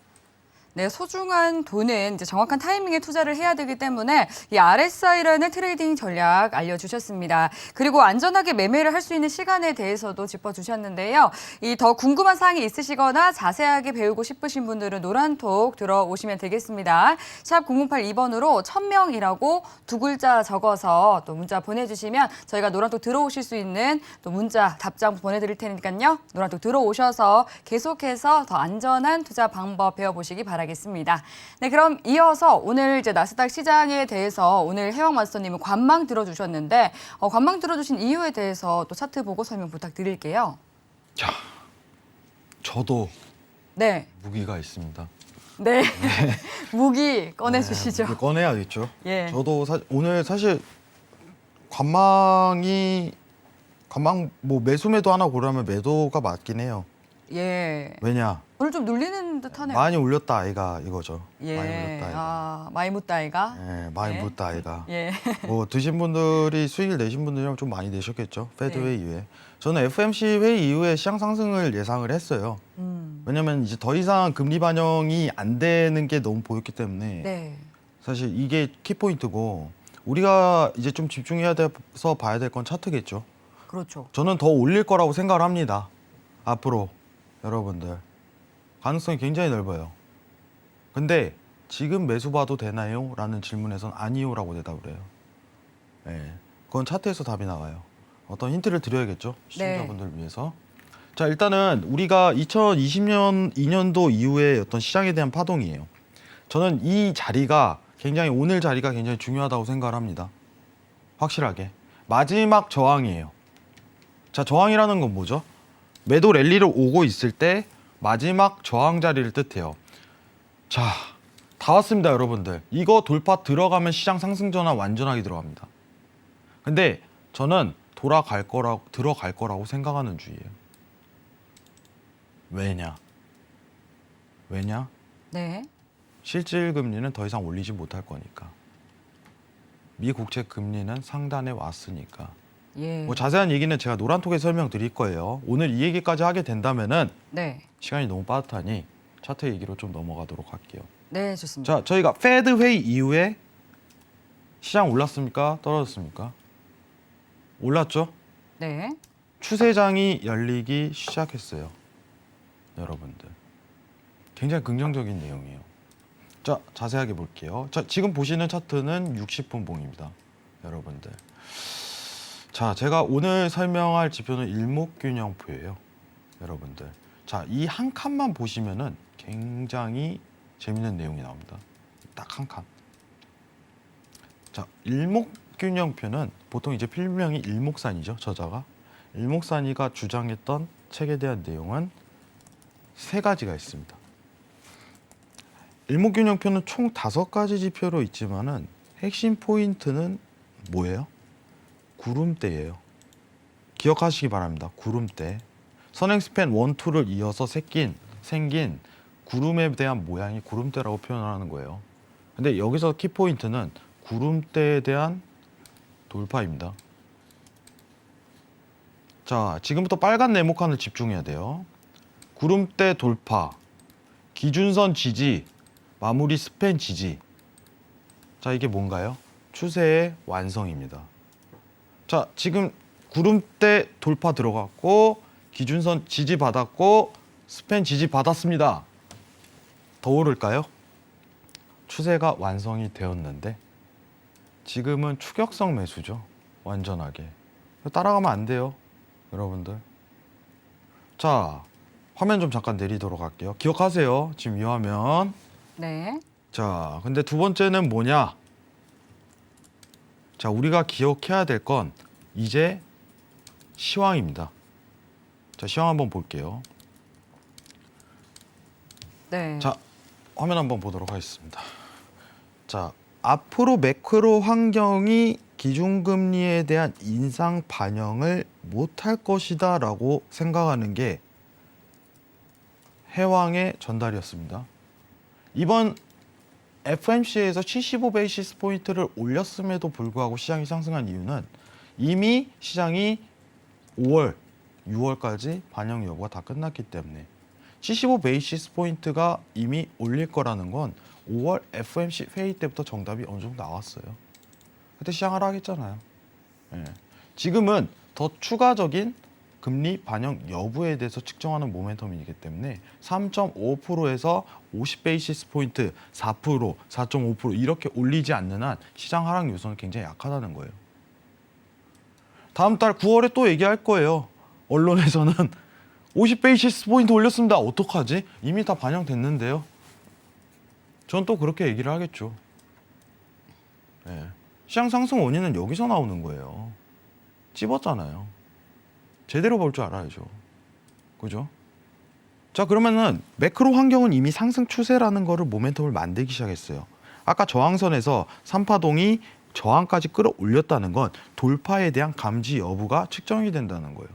네, 소중한 돈은 이제 정확한 타이밍에 투자를 해야 되기 때문에 이 RSI라는 트레이딩 전략 알려주셨습니다. 그리고 안전하게 매매를 할 수 있는 시간에 대해서도 짚어주셨는데요. 이 더 궁금한 사항이 있으시거나 자세하게 배우고 싶으신 분들은 노란톡 들어오시면 되겠습니다. 샵 0082번으로 1000명이라고 두 글자 적어서 또 문자 보내주시면 저희가 노란톡 들어오실 수 있는 또 문자 답장 보내드릴 테니까요. 노란톡 들어오셔서 계속해서 더 안전한 투자 방법 배워보시기 바랍니다. 겠습니다. 네, 그럼 이어서 오늘 이제 나스닥 시장에 대해서 오늘 해왕 마스터님은 관망 들어주셨는데 관망 들어주신 이유에 대해서 또 차트 보고 설명 부탁드릴게요. 자, 저도 네, 무기가 있습니다. 네, 무기 꺼내주시죠. 무기 꺼내야겠죠. 예. 저도 오늘 사실 관망 뭐 매수매도 하나 고르면 매도가 맞긴 해요. 예. 왜냐? 오늘 좀 눌리는 듯하네요. 많이 올렸다 아이가 이거죠. 예. 많이 올렸다 아이가. 아, 많이 묻다 아이가. 예, 많이 예. 묻다 아이가. 예. 뭐 드신 분들이 수익을 내신 분들이랑 좀 많이 내셨겠죠. 페드 네. 회의 이후에. 저는 FOMC 회의 이후에 시장 상승을 예상을 했어요. 음. 왜냐면 이제 더 이상 금리 반영이 안 되는 게 너무 보였기 때문에 네. 사실 이게 키포인트고 우리가 이제 좀 집중해야 돼서 봐야 될 건 차트겠죠. 그렇죠. 저는 더 올릴 거라고 생각을 합니다. 앞으로 여러분들 가능성이 굉장히 넓어요. 근데 지금 매수 봐도 되나요? 라는 질문에선 아니요라고 대답을 해요. 예, 그건 차트에서 답이 나와요. 어떤 힌트를 드려야겠죠, 시청자분들 위해서. 자, 일단은 우리가 2022년도 이후에 어떤 시장에 대한 파동이에요. 저는 이 자리가 오늘 자리가 굉장히 중요하다고 생각을 합니다. 확실하게. 마지막 저항이에요. 자, 저항이라는 건 뭐죠? 매도 랠리로 오고 있을 때 마지막 저항 자리를 뜻해요. 자, 다 왔습니다, 여러분들. 이거 돌파 들어가면 시장 상승 전환 완전하게 들어갑니다. 근데 저는 들어갈 거라고 생각하는 주의예요. 왜냐? 네. 실질 금리는 더 이상 올리지 못할 거니까. 미 국채 금리는 상단에 왔으니까. 예. 뭐 자세한 얘기는 제가 노란톡에 설명드릴 거예요. 오늘 이 얘기까지 하게 된다면은 네. 시간이 너무 빠듯하니 차트 얘기로 좀 넘어가도록 할게요. 네, 좋습니다. 자, 저희가 페드 회의 이후에 시장 올랐습니까? 떨어졌습니까? 올랐죠? 네. 추세장이 열리기 시작했어요. 여러분들. 굉장히 긍정적인 내용이에요. 자, 자세하게 볼게요. 자, 지금 보시는 차트는 60분 봉입니다. 여러분들. 자, 제가 오늘 설명할 지표는 일목균형표예요. 여러분들. 자, 이 한 칸만 보시면은 굉장히 재밌는 내용이 나옵니다. 딱 한 칸. 자, 일목균형표는 보통 이제 필명이 일목산이죠. 저자가. 일목산이가 주장했던 책에 대한 내용은 세 가지가 있습니다. 일목균형표는 총 5가지 지표로 있지만은 핵심 포인트는 뭐예요? 구름대예요. 기억하시기 바랍니다. 구름대. 선행스팬 1, 2를 이어서 생긴 구름에 대한 모양이 구름대라고 표현하는 거예요. 근데 여기서 키포인트는 구름대에 대한 돌파입니다. 자, 지금부터 빨간 네모칸을 집중해야 돼요. 구름대 돌파, 기준선 지지, 마무리 스팬 지지. 자, 이게 뭔가요? 추세의 완성입니다. 자, 지금 구름대 돌파 들어갔고 기준선 지지 받았고 스팬 지지 받았습니다. 더 오를까요? 추세가 완성이 되었는데 지금은 추격성 매수죠. 완전하게. 따라가면 안 돼요, 여러분들. 자, 화면 좀 잠깐 내리도록 할게요. 기억하세요. 지금 이 화면. 네. 자, 근데 두 번째는 뭐냐? 자, 우리가 기억해야 될 건 이제 시황입니다. 자, 시황 한번 볼게요. 네. 자, 화면 한번 보도록 하겠습니다. 자, 앞으로 매크로 환경이 기준금리에 대한 인상 반영을 못할 것이다 라고 생각하는 게 해왕의 전달이었습니다. 이번 FMC에서 75베이시스 포인트를 올렸음에도 불구하고 시장이 상승한 이유는 이미 시장이 5월, 6월까지 반영 여부가 다 끝났기 때문에 75베이시스 포인트가 이미 올릴 거라는 건 5월 FMC 회의 때부터 정답이 어느 정도 나왔어요. 그때 시장하라 하겠잖아요. 예. 지금은 더 추가적인 금리 반영 여부에 대해서 측정하는 모멘텀이기 때문에 3.5%에서 50베이시스 포인트 4%, 4.5% 이렇게 올리지 않는 한 시장 하락 요소는 굉장히 약하다는 거예요. 다음 달 9월에 또 얘기할 거예요. 언론에서는 50베이시스 포인트 올렸습니다. 어떡하지? 이미 다 반영됐는데요. 전 또 그렇게 얘기를 하겠죠. 네. 시장 상승 원인은 여기서 나오는 거예요. 찝었잖아요. 제대로 볼 줄 알아야죠. 그죠? 자, 그러면은 매크로 환경은 이미 상승 추세라는 거를 모멘텀을 만들기 시작했어요. 아까 저항선에서 3파동이 저항까지 끌어올렸다는 건 돌파에 대한 감지 여부가 측정이 된다는 거예요.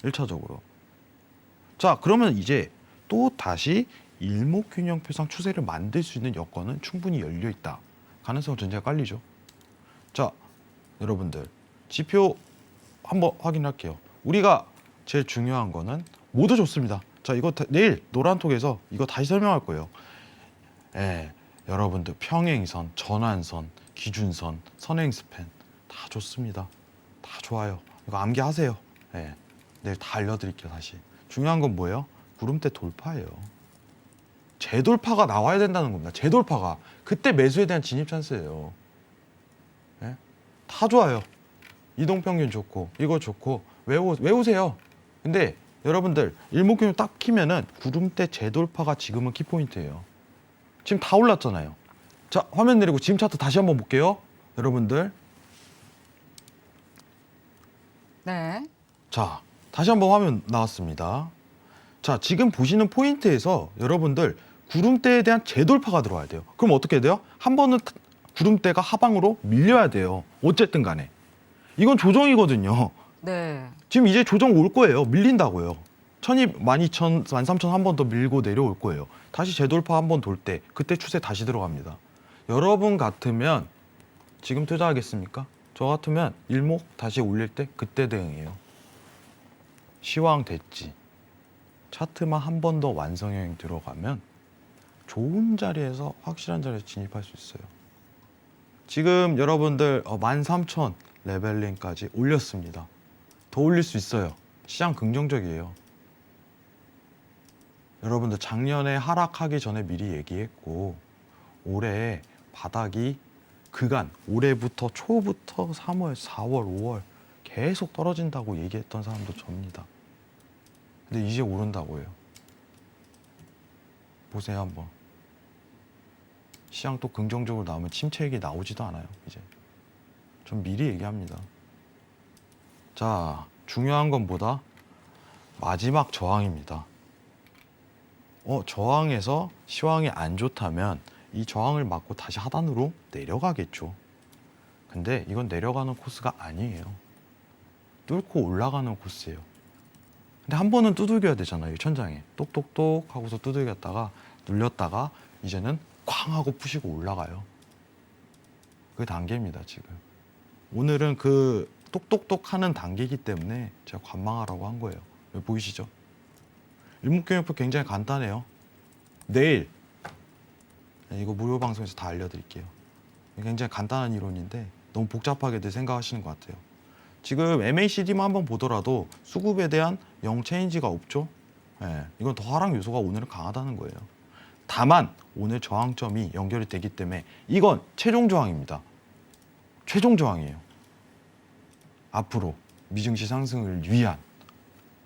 1차적으로. 자, 그러면 이제 또 다시 일목균형표상 추세를 만들 수 있는 여건은 충분히 열려 있다. 가능성 전제가 깔리죠. 자, 여러분들 지표 한번 확인할게요. 우리가 제일 중요한 거는 모두 좋습니다. 자, 이거 내일 노란톡에서 이거 다시 설명할 거예요. 예, 여러분들 평행선, 전환선, 기준선, 선행 스팬 다 좋습니다. 다 좋아요. 이거 암기하세요. 예, 내일 다 알려드릴게요. 다시. 중요한 건 뭐예요? 구름대 돌파예요. 재돌파가 나와야 된다는 겁니다. 재돌파가. 그때 매수에 대한 진입 찬스예요. 예? 다 좋아요. 이동평균 좋고 이거 좋고 외우세요. 근데 여러분들 일목균형 딱 키면은 구름대 재돌파가 지금은 키포인트예요. 지금 다 올랐잖아요. 자, 화면 내리고 지금 차트 다시 한번 볼게요. 여러분들 네. 자, 다시 한번 화면 나왔습니다. 자, 지금 보시는 포인트에서 여러분들 구름대에 대한 재돌파가 들어와야 돼요. 그럼 어떻게 돼요? 한 번은 구름대가 하방으로 밀려야 돼요. 어쨌든 간에. 이건 조정이거든요. 네. 지금 이제 조정 올 거예요. 밀린다고요. 12,000, 12,000, 13,000 한 번 더 밀고 내려올 거예요. 다시 재돌파 한 번 돌 때 그때 추세 다시 들어갑니다. 여러분 같으면 지금 투자하겠습니까? 저 같으면 일목 다시 올릴 때 그때 대응해요. 시황 됐지. 차트만 한 번 더 완성형 들어가면 좋은 자리에서 확실한 자리에 진입할 수 있어요. 지금 여러분들 13,000 레벨링까지 올렸습니다. 더 올릴 수 있어요. 시장 긍정적이에요. 여러분들 작년에 하락하기 전에 미리 얘기했고 올해 바닥이 그간 올해부터 초부터 3월, 4월, 5월 계속 떨어진다고 얘기했던 사람도 접니다. 근데 이제 오른다고 해요. 보세요 한번. 시장 또 긍정적으로 나오면 침체 얘기 나오지도 않아요. 이제 전 미리 얘기합니다. 자, 중요한 건 뭐다? 마지막 저항입니다. 저항에서 시황이 안 좋다면 이 저항을 맞고 다시 하단으로 내려가겠죠. 근데 이건 내려가는 코스가 아니에요. 뚫고 올라가는 코스예요. 근데 한 번은 두들겨야 되잖아요. 천장에 똑똑똑 하고서 두들겼다가 눌렸다가 이제는 쾅 하고 푸시고 올라가요. 그 단계입니다. 지금 오늘은 그 똑똑똑 하는 단계이기 때문에 제가 관망하라고 한 거예요. 여기 보이시죠? 일목경영표 굉장히 간단해요. 내일 이거 무료 방송에서 다 알려드릴게요. 굉장히 간단한 이론인데 너무 복잡하게들 생각하시는 것 같아요. 지금 MACD만 한번 보더라도 수급에 대한 영 체인지가 없죠. 이건 더 하락 요소가 오늘은 강하다는 거예요. 다만 오늘 저항점이 연결이 되기 때문에 이건 최종 저항입니다. 최종 저항이에요. 앞으로 미증시 상승을 위한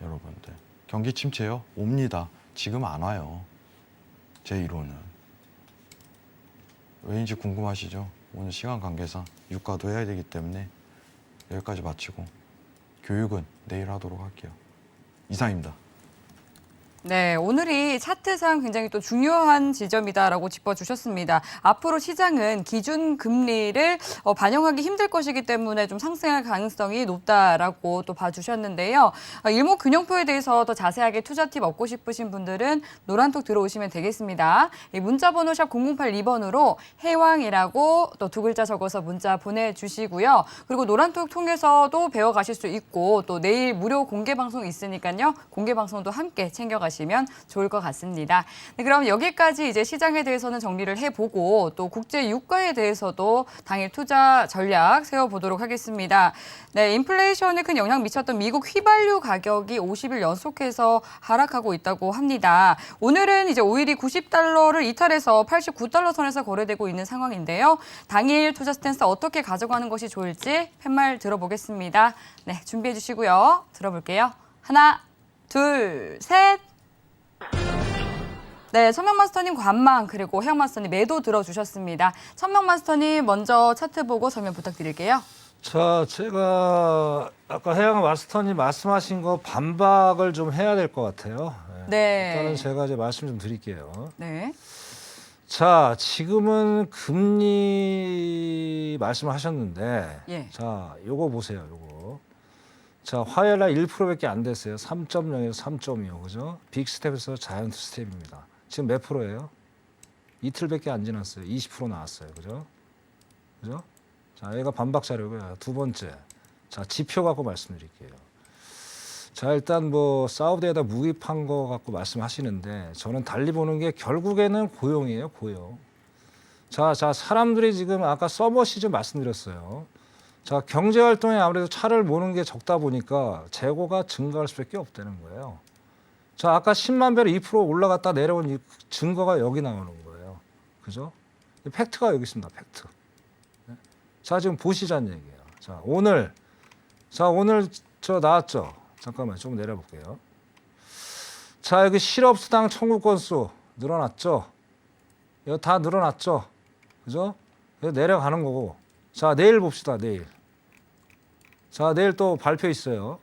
여러분들 경기 침체요? 옵니다. 지금 안 와요. 제 이론은. 왜인지 궁금하시죠? 오늘 시간 관계상 유가도 해야 되기 때문에 여기까지 마치고 교육은 내일 하도록 할게요. 이상입니다. 네, 오늘이 차트상 굉장히 또 중요한 지점이다라고 짚어주셨습니다. 앞으로 시장은 기준 금리를 반영하기 힘들 것이기 때문에 좀 상승할 가능성이 높다라고 또 봐주셨는데요. 일목균형표에 대해서 더 자세하게 투자 팁 얻고 싶으신 분들은 노란톡 들어오시면 되겠습니다. 문자번호 샵 0082번으로 해왕이라고 또 두 글자 적어서 문자 보내주시고요. 그리고 노란톡 통해서도 배워가실 수 있고 또 내일 무료 공개 방송 있으니까요. 공개 방송도 함께 챙겨가시면 좋을 것 같습니다. 네, 그럼 여기까지 이제 시장에 대해서는 정리를 해보고 또 국제 유가에 대해서도 당일 투자 전략 세워보도록 하겠습니다. 네, 인플레이션에 큰 영향 미쳤던 미국 휘발유 가격이 50일 연속해서 하락하고 있다고 합니다. 오늘은 이제 오일이 90달러를 이탈해서 89달러 선에서 거래되고 있는 상황인데요. 당일 투자 스탠스 어떻게 가져가는 것이 좋을지 팻말 들어보겠습니다. 네, 준비해 주시고요. 들어볼게요. 하나, 둘, 셋. 네, 천명마스터님 관망 그리고 해영마스터님 매도 들어주셨습니다. 천명마스터님 먼저 차트 보고 설명 부탁드릴게요. 자, 제가 아까 해양 마스터님 말씀하신 거 반박을 좀 해야 될 것 같아요. 네. 일단은 제가 이제 말씀 좀 드릴게요. 네. 자, 지금은 금리 말씀을 하셨는데, 예. 자, 요거 보세요, 요거. 자, 화요일 날 1%밖에 안 됐어요. 3.0에서 3.25, 그죠? 빅스텝에서 자이언트 스텝입니다. 지금 몇 프로예요? 이틀밖에 안 지났어요. 20% 나왔어요, 그죠? 그죠? 자, 얘가 반박 자료고요. 두 번째, 자, 지표 갖고 말씀드릴게요. 자, 일단 뭐 사우디에다 무입한 거 갖고 말씀하시는데 저는 달리 보는 게 결국에는 고용이에요, 고용. 자, 사람들이 지금 아까 서머 시즌 말씀드렸어요. 자, 경제 활동에 아무래도 차를 모는 게 적다 보니까 재고가 증가할 수밖에 없다는 거예요. 자, 아까 10만 배로 2% 올라갔다 내려온 이 증거가 여기 나오는 거예요. 그죠? 팩트가 여기 있습니다, 팩트. 자, 지금 보시자는 얘기예요. 자, 오늘 저 나왔죠? 잠깐만 좀 내려볼게요. 자, 여기 실업수당 청구 건수 늘어났죠? 이거 다 늘어났죠? 그죠? 이거 내려가는 거고. 자, 내일 봅시다, 내일. 자, 내일 또 발표 있어요.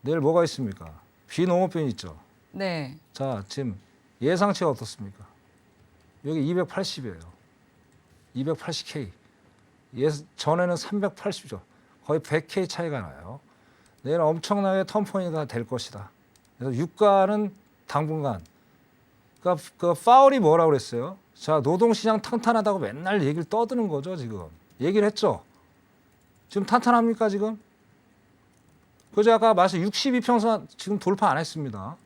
내일 뭐가 있습니까? 비농업변 있죠. 네. 자, 지금 예상치가 어떻습니까? 여기 280이에요. 280K. 전에는 380죠. 거의 100K 차이가 나요. 내일 엄청나게 턴포인트가 될 것이다. 그래서 유가는 당분간. 그러니까 그 파월이 뭐라고 그랬어요? 자, 노동시장 탄탄하다고 맨날 얘기를 떠드는 거죠, 지금. 얘기를 했죠. 지금 탄탄합니까, 지금? 그저 아까 말씀 62평선 지금 돌파 안 했습니다.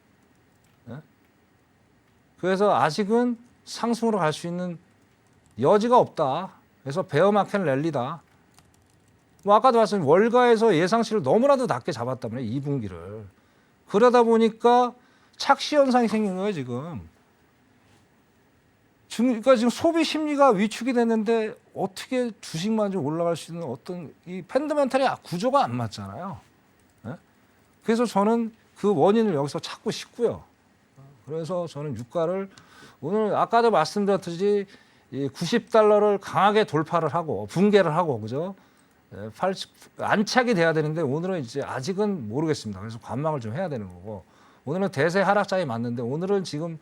네? 그래서 아직은 상승으로 갈 수 있는 여지가 없다. 그래서 베어마켓 랠리다. 뭐 아까도 말씀 월가에서 예상치를 너무나도 낮게 잡았다면 2분기를. 그러다 보니까 착시 현상이 생긴 거예요, 지금. 그러니까 지금 소비 심리가 위축이 됐는데 어떻게 주식만 좀 올라갈 수 있는 어떤 이 펀더멘털의 구조가 안 맞잖아요. 네? 그래서 저는 그 원인을 여기서 찾고 싶고요. 그래서 저는 유가를 오늘 아까도 말씀드렸듯이 이 90달러를 강하게 돌파를 하고 붕괴를 하고 그죠? 안착이 돼야 되는데 오늘은 이제 아직은 모르겠습니다. 그래서 관망을 좀 해야 되는 거고 오늘은 대세 하락장이 맞는데 오늘은 지금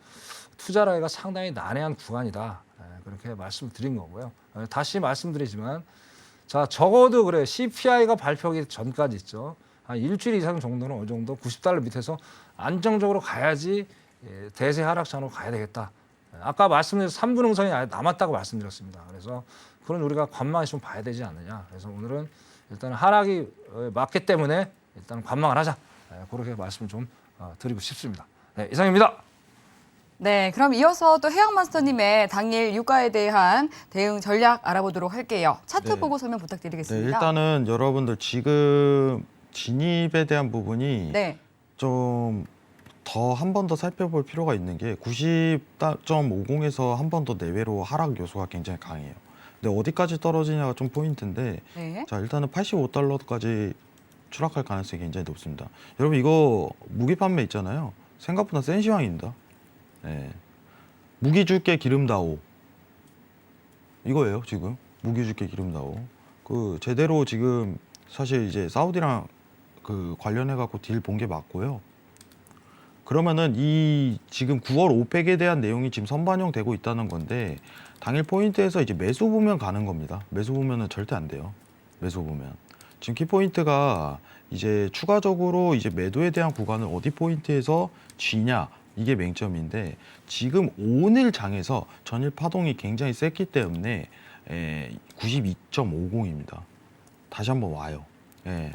투자를 하기가 상당히 난해한 구간이다. 그렇게 말씀을 드린 거고요. 다시 말씀드리지만 자 적어도 그래 CPI가 발표하기 전까지 있죠. 한 일주일 이상 정도는 어느 정도 90달러 밑에서 안정적으로 가야지 대세 하락장으로 가야 되겠다. 아까 말씀드린 3분 응선이 남았다고 말씀드렸습니다. 그래서 그런 우리가 관망이 좀 봐야 되지 않느냐. 그래서 오늘은 일단 하락이 맞기 때문에 일단 관망을 하자. 그렇게 말씀을 좀 드리고 싶습니다. 네, 이상입니다. 네, 그럼 이어서 또 해양마스터님의 당일 유가에 대한 대응 전략 알아보도록 할게요. 차트 네. 보고 설명 네, 부탁드리겠습니다. 일단은 여러분들 지금 진입에 대한 부분이 네. 좀 더 한 번 더 살펴볼 필요가 있는 게 90.50에서 한 번 더 내외로 하락 요소가 굉장히 강해요. 근데 어디까지 떨어지냐가 좀 포인트인데 네. 자 일단은 85달러까지 추락할 가능성이 굉장히 높습니다. 여러분 이거 무기 판매 있잖아요. 생각보다 센 시황입니다. 네. 무기 줄게 기름다오 이거예요 지금. 무기 줄게 기름다오 그 제대로 지금 사실 이제 사우디랑 그 관련해 갖고 딜 본 게 맞고요. 그러면은 이 지금 9월 오펙에 대한 내용이 지금 선반영되고 있다는 건데 당일 포인트에서 이제 매수 보면 가는 겁니다. 매수 보면은 절대 안 돼요. 매수 보면 지금 키 포인트가 이제 추가적으로 이제 매도에 대한 구간을 어디 포인트에서 쥐냐 이게 맹점인데 지금 오늘 장에서 전일 파동이 굉장히 셌기 때문에 92.50입니다. 다시 한번 와요.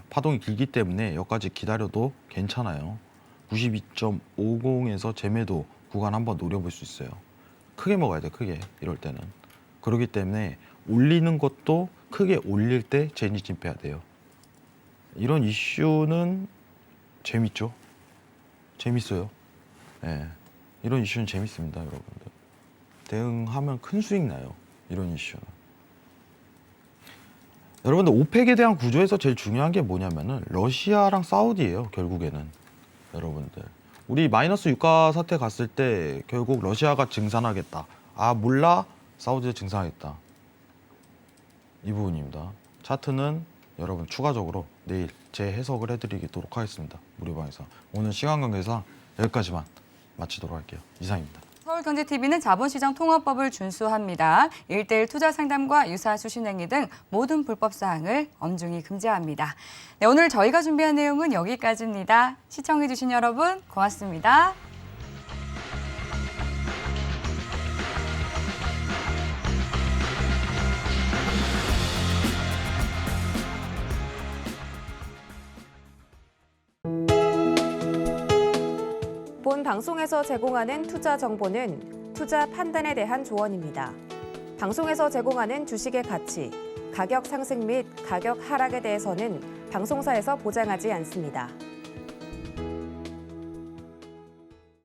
파동이 길기 때문에 여기까지 기다려도 괜찮아요. 92.50에서 재매도 구간 한번 노려볼 수 있어요. 크게 먹어야 돼, 크게. 이럴 때는. 그렇기 때문에 올리는 것도 크게 올릴 때 재진입해야 돼요. 이런 이슈는 재밌죠? 재밌어요. 이런 이슈는 재밌습니다, 여러분들. 대응하면 큰 수익 나요, 이런 이슈는. 여러분들 오펙에 대한 구조에서 제일 중요한 게 뭐냐면은 러시아랑 사우디예요, 결국에는. 여러분들 우리 마이너스 유가 사태 갔을 때 결국 러시아가 증산하겠다. 아 몰라? 사우디가 증산하겠다. 이 부분입니다. 차트는 여러분 추가적으로 내일 재해석을 해드리도록 하겠습니다. 무료방에서. 오늘 시간 관계상 여기까지만 마치도록 할게요. 이상입니다. 서울경제TV는 자본시장 통화법을 준수합니다. 1:1 투자 상담과 유사 수신행위 등 모든 불법 사항을 엄중히 금지합니다. 네, 오늘 저희가 준비한 내용은 여기까지입니다. 시청해주신 여러분 고맙습니다. 본 방송에서 제공하는 투자 정보는 투자 판단에 대한 조언입니다. 방송에서 제공하는 주식의 가치, 가격 상승 및 가격 하락에 대해서는 방송사에서 보장하지 않습니다.